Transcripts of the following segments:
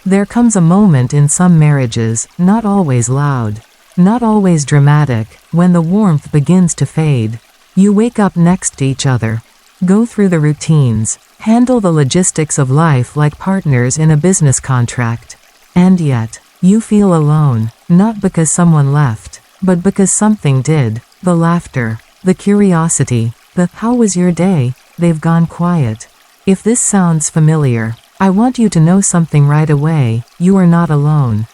There comes a moment in some marriages, not always loud, not always dramatic, when the warmth begins to fade. You wake up next to each other, go through the routines, handle the logistics of life like partners in a business contract. And yet, you feel alone, not because someone left, but because something did. The laughter, the curiosity, the "how was your day?" they've gone quiet. If this sounds familiar, I want you to know something right away: you are not alone.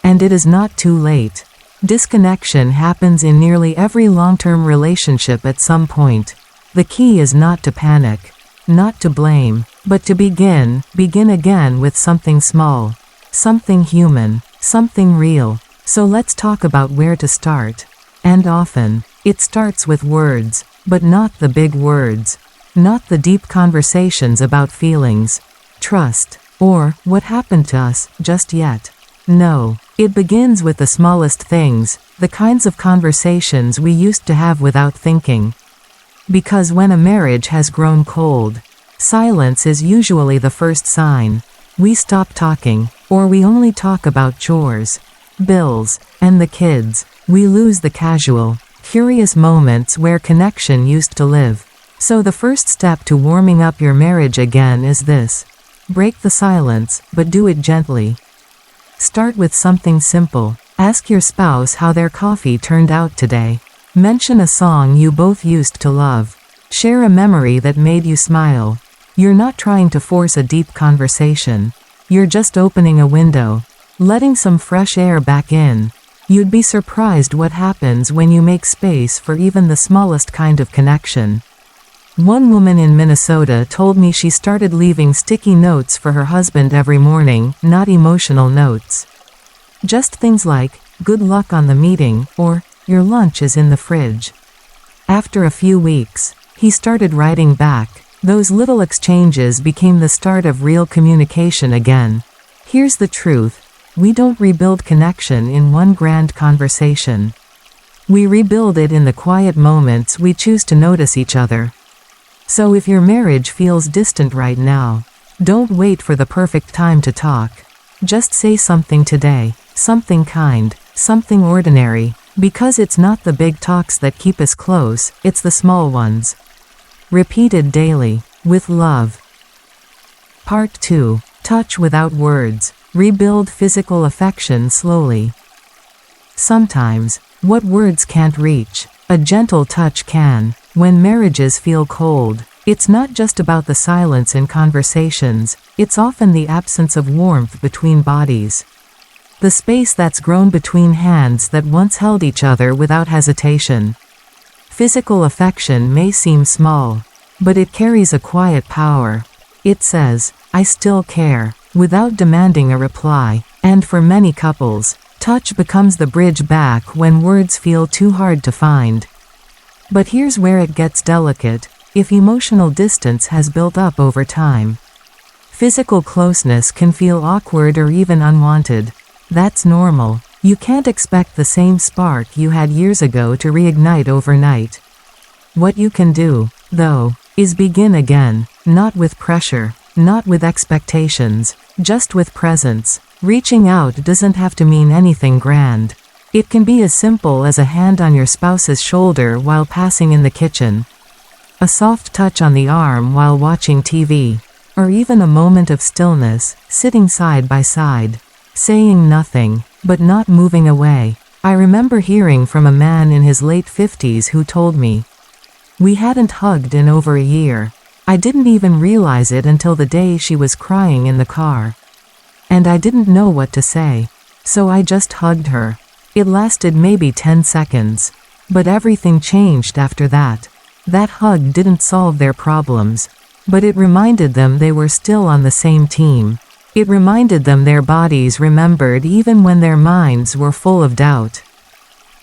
And it is not too late. Disconnection happens in nearly every long-term relationship at some point. The key is not to panic, not to blame, but to begin again with something small, something human, something real. So let's talk about where to start. And often, it starts with words, but not the big words, not the deep conversations about feelings, trust, or what happened to us just yet. No, it begins with the smallest things, the kinds of conversations we used to have without thinking. Because when a marriage has grown cold, silence is usually the first sign. We stop talking, or we only talk about chores, bills, and the kids. We lose the casual, curious moments where connection used to live. So the first step to warming up your marriage again is this. Break the silence, but do it gently. Start with something simple. Ask your spouse how their coffee turned out today. Mention a song you both used to love. Share a memory that made you smile. You're not trying to force a deep conversation. You're just opening a window, letting some fresh air back in. You'd be surprised what happens when you make space for even the smallest kind of connection. One woman in Minnesota told me she started leaving sticky notes for her husband every morning, not emotional notes. Just things like, "Good luck on the meeting," or, "Your lunch is in the fridge." After a few weeks, he started writing back. Those little exchanges became the start of real communication again. Here's the truth. We don't rebuild connection in one grand conversation. We rebuild it in the quiet moments we choose to notice each other. So if your marriage feels distant right now, don't wait for the perfect time to talk. Just say something today, something kind, something ordinary, because it's not the big talks that keep us close, it's the small ones. Repeated daily, with love. Part 2. Touch without words. Rebuild physical affection slowly. Sometimes, what words can't reach, a gentle touch can. When marriages feel cold, it's not just about the silence in conversations, it's often the absence of warmth between bodies. The space that's grown between hands that once held each other without hesitation. Physical affection may seem small, but it carries a quiet power. It says, "I still care," without demanding a reply. And for many couples, touch becomes the bridge back when words feel too hard to find. But here's where it gets delicate. If emotional distance has built up over time, physical closeness can feel awkward or even unwanted. That's normal. You can't expect the same spark you had years ago to reignite overnight. What you can do, though, is begin again, not with pressure, not with expectations, just with presence. Reaching out doesn't have to mean anything grand. It can be as simple as a hand on your spouse's shoulder while passing in the kitchen, a soft touch on the arm while watching TV, or even a moment of stillness, sitting side by side, saying nothing, but not moving away. I remember hearing from a man in his late 50s who told me, "We hadn't hugged in over a year. I didn't even realize it until the day she was crying in the car. And I didn't know what to say. So I just hugged her. It lasted maybe 10 seconds. But everything changed after that. That hug didn't solve their problems. But it reminded them they were still on the same team. It reminded them their bodies remembered even when their minds were full of doubt."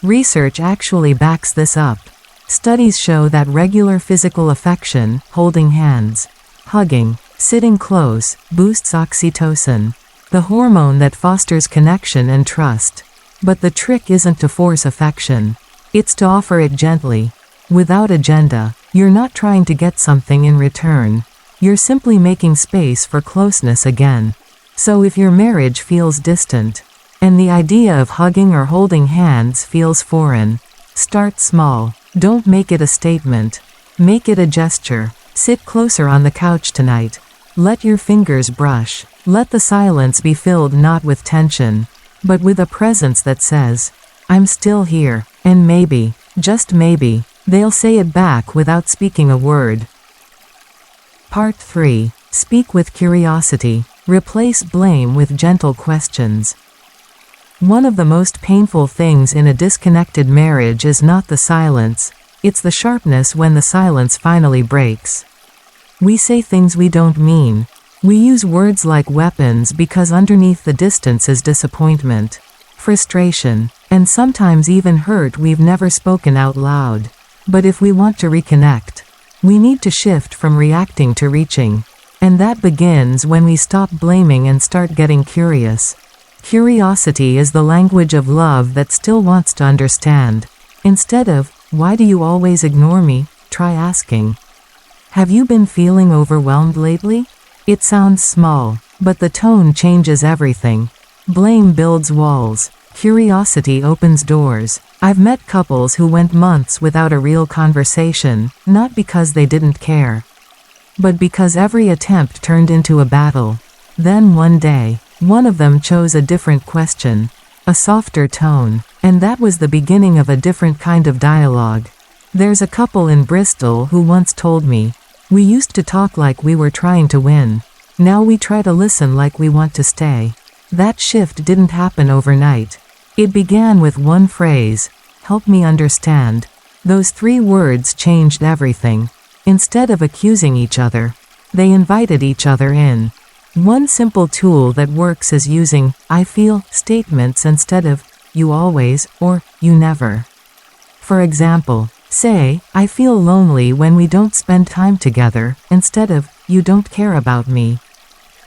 Research actually backs this up. Studies show that regular physical affection, holding hands, hugging, sitting close, boosts oxytocin, the hormone that fosters connection and trust. But the trick isn't to force affection. It's to offer it gently, without agenda. You're not trying to get something in return. You're simply making space for closeness again. So if your marriage feels distant, and the idea of hugging or holding hands feels foreign, start small. Don't make it a statement. Make it a gesture. Sit closer on the couch tonight. Let your fingers brush. Let the silence be filled not with tension, but with a presence that says, "I'm still here," and maybe, just maybe, they'll say it back without speaking a word. Part 3. Speak with curiosity. Replace blame with gentle questions. One of the most painful things in a disconnected marriage is not the silence, it's the sharpness when the silence finally breaks. We say things we don't mean. We use words like weapons because underneath the distance is disappointment, frustration, and sometimes even hurt we've never spoken out loud. But if we want to reconnect, we need to shift from reacting to reaching. And that begins when we stop blaming and start getting curious. Curiosity is the language of love that still wants to understand. Instead of, "Why do you always ignore me?" try asking, "Have you been feeling overwhelmed lately?" It sounds small, but the tone changes everything. Blame builds walls. Curiosity opens doors. I've met couples who went months without a real conversation, not because they didn't care, but because every attempt turned into a battle. Then one day, one of them chose a different question, a softer tone, and that was the beginning of a different kind of dialogue. There's a couple in Bristol who once told me, "We used to talk like we were trying to win. Now we try to listen like we want to stay." That shift didn't happen overnight. It began with one phrase, "Help me understand." Those 3 words changed everything. Instead of accusing each other, they invited each other in. One simple tool that works is using "I feel" statements instead of "you always" or "you never." For example, say, "I feel lonely when we don't spend time together," instead of "you don't care about me."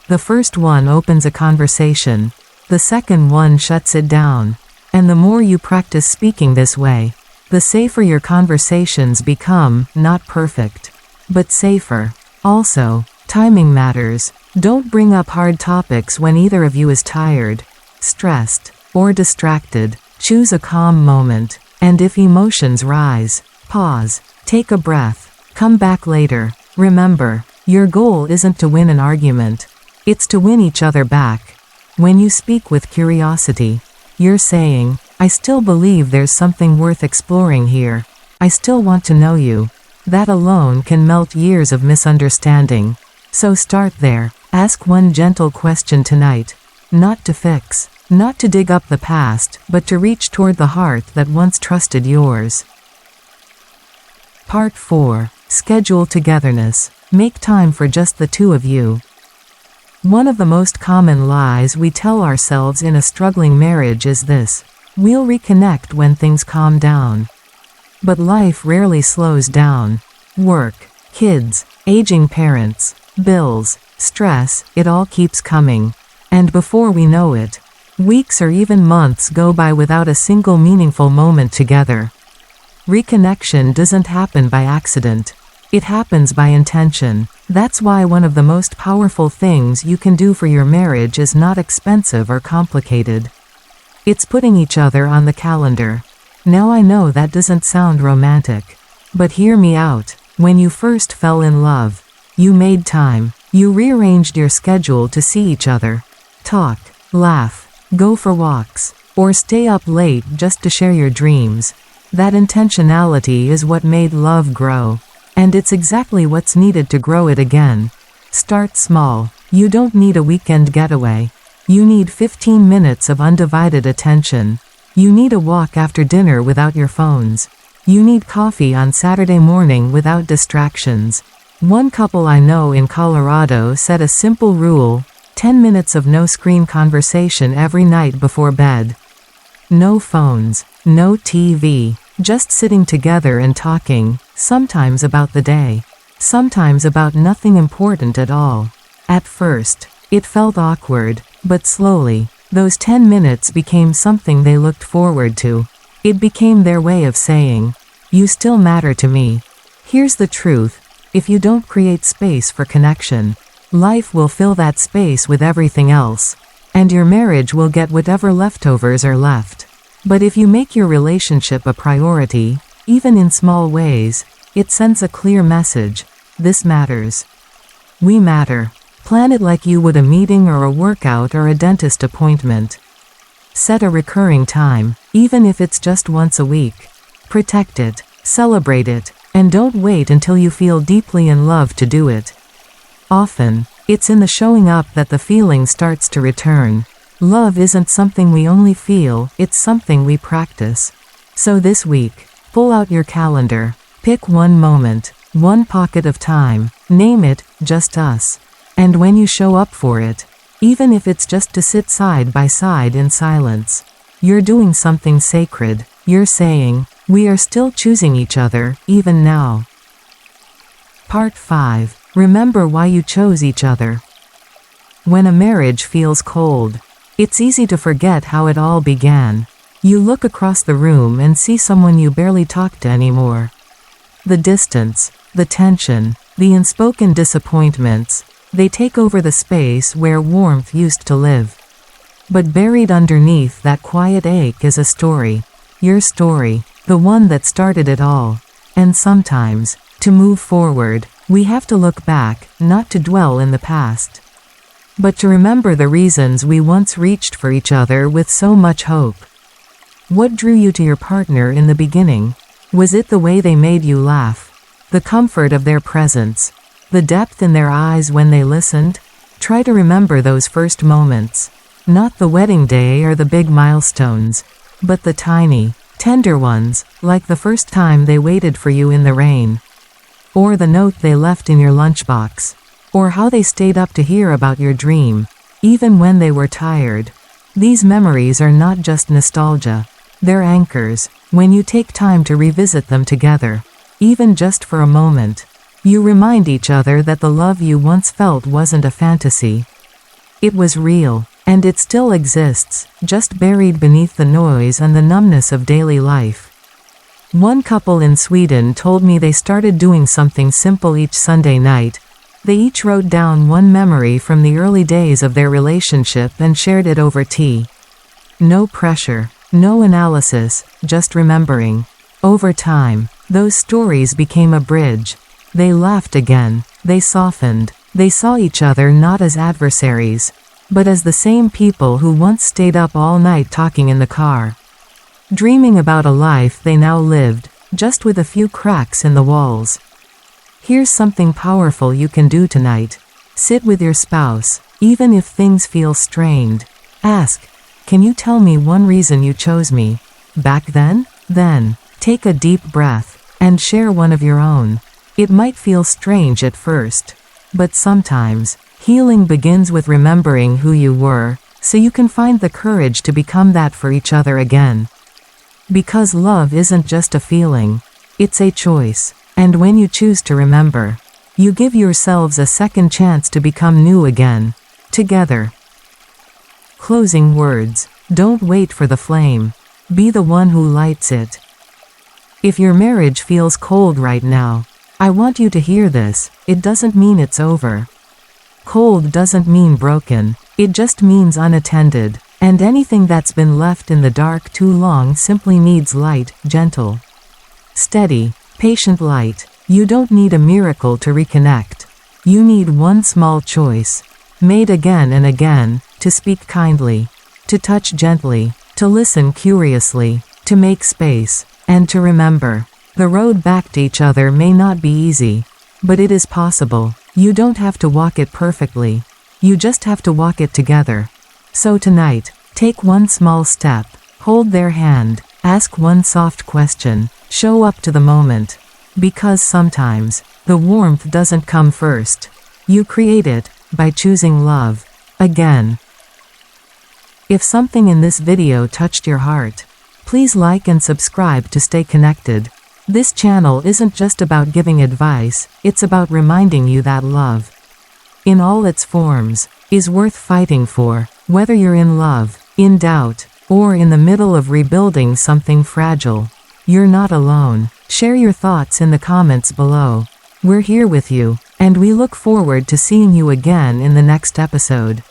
The first one opens a conversation. The second one shuts it down. And the more you practice speaking this way, the safer your conversations become, not perfect, but safer. Also, timing matters. Don't bring up hard topics when either of you is tired, stressed, or distracted. Choose a calm moment. And if emotions rise, pause. Take a breath. Come back later. Remember, your goal isn't to win an argument. It's to win each other back. When you speak with curiosity, you're saying, "I still believe there's something worth exploring here. I still want to know you." That alone can melt years of misunderstanding. So start there. Ask one gentle question tonight. Not to fix, not to dig up the past, but to reach toward the heart that once trusted yours. Part 4. Schedule togetherness. Make time for just the 2 of you. One of the most common lies we tell ourselves in a struggling marriage is this: we'll reconnect when things calm down. But life rarely slows down. Work, kids, aging parents, bills, stress, it all keeps coming. And before we know it, weeks or even months go by without a single meaningful moment together. Reconnection doesn't happen by accident. It happens by intention. That's why one of the most powerful things you can do for your marriage is not expensive or complicated. It's putting each other on the calendar. Now I know that doesn't sound romantic, but hear me out. When you first fell in love, you made time. You rearranged your schedule to see each other, talk, laugh, go for walks, or stay up late just to share your dreams. That intentionality is what made love grow. And it's exactly what's needed to grow it again. Start small. You don't need a weekend getaway. You need 15 minutes of undivided attention. You need a walk after dinner without your phones. You need coffee on Saturday morning without distractions. One couple I know in Colorado set a simple rule: 10 minutes of no-screen conversation every night before bed. No phones, no TV, just sitting together and talking, sometimes about the day, sometimes about nothing important at all. At first, it felt awkward, but slowly, those 10 minutes became something they looked forward to. It became their way of saying, "You still matter to me." Here's the truth: if you don't create space for connection, Life will fill that space with everything else. And your marriage will get whatever leftovers are left. But if you make your relationship a priority, even in small ways, it sends a clear message. This matters. We matter. Plan it like you would a meeting or a workout or a dentist appointment. Set a recurring time, even if it's just once a week. Protect it, celebrate it, and don't wait until you feel deeply in love to do it. Often, it's in the showing up that the feeling starts to return. Love isn't something we only feel, it's something we practice. So this week, pull out your calendar, pick one moment, one pocket of time, name it, just us. And when you show up for it, even if it's just to sit side by side in silence, you're doing something sacred. You're saying, we are still choosing each other, even now. Part 5. Remember why you chose each other. When a marriage feels cold, it's easy to forget how it all began. You look across the room and see someone you barely talk to anymore. The distance, the tension, the unspoken disappointments, they take over the space where warmth used to live. But buried underneath that quiet ache is a story. Your story, the one that started it all. And sometimes, to move forward, we have to look back, not to dwell in the past, but to remember the reasons we once reached for each other with so much hope. What drew you to your partner in the beginning? Was it the way they made you laugh? The comfort of their presence? The depth in their eyes when they listened? Try to remember those first moments. Not the wedding day or the big milestones, but the tiny, tender ones, like the first time they waited for you in the rain. Or the note they left in your lunchbox. Or how they stayed up to hear about your dream, even when they were tired. These memories are not just nostalgia. They're anchors. When you take time to revisit them together, even just for a moment, you remind each other that the love you once felt wasn't a fantasy. It was real, and it still exists, just buried beneath the noise and the numbness of daily life. One couple in Sweden told me they started doing something simple each Sunday night. They each wrote down one memory from the early days of their relationship and shared it over tea. No pressure, no analysis, just remembering. Over time, those stories became a bridge. They laughed again, they softened, they saw each other not as adversaries, but as the same people who once stayed up all night talking in the car, dreaming about a life they now lived, just with a few cracks in the walls. Here's something powerful you can do tonight. Sit with your spouse, even if things feel strained. Ask, can you tell me one reason you chose me? Back then? Then, take a deep breath, and share one of your own. It might feel strange at first, but sometimes, healing begins with remembering who you were, so you can find the courage to become that for each other again. Because love isn't just a feeling, it's a choice. And when you choose to remember, you give yourselves a second chance to become new again, together. Closing words. Don't wait for the flame. Be the one who lights it. If your marriage feels cold right now, I want you to hear this. It doesn't mean it's over. Cold doesn't mean broken. It just means unattended. And anything that's been left in the dark too long simply needs light, gentle, steady, patient light. You don't need a miracle to reconnect. You need one small choice, made again and again, to speak kindly, to touch gently, to listen curiously, to make space, and to remember. The road back to each other may not be easy, but it is possible. You don't have to walk it perfectly. You just have to walk it together. So tonight, take one small step, hold their hand, ask one soft question, show up to the moment. Because sometimes, the warmth doesn't come first. You create it, by choosing love. Again. If something in this video touched your heart, please like and subscribe to stay connected. This channel isn't just about giving advice, it's about reminding you that love, in all its forms, is worth fighting for, whether you're in love, in doubt, or in the middle of rebuilding something fragile. You're not alone. Share your thoughts in the comments below. We're here with you. And we look forward to seeing you again in the next episode.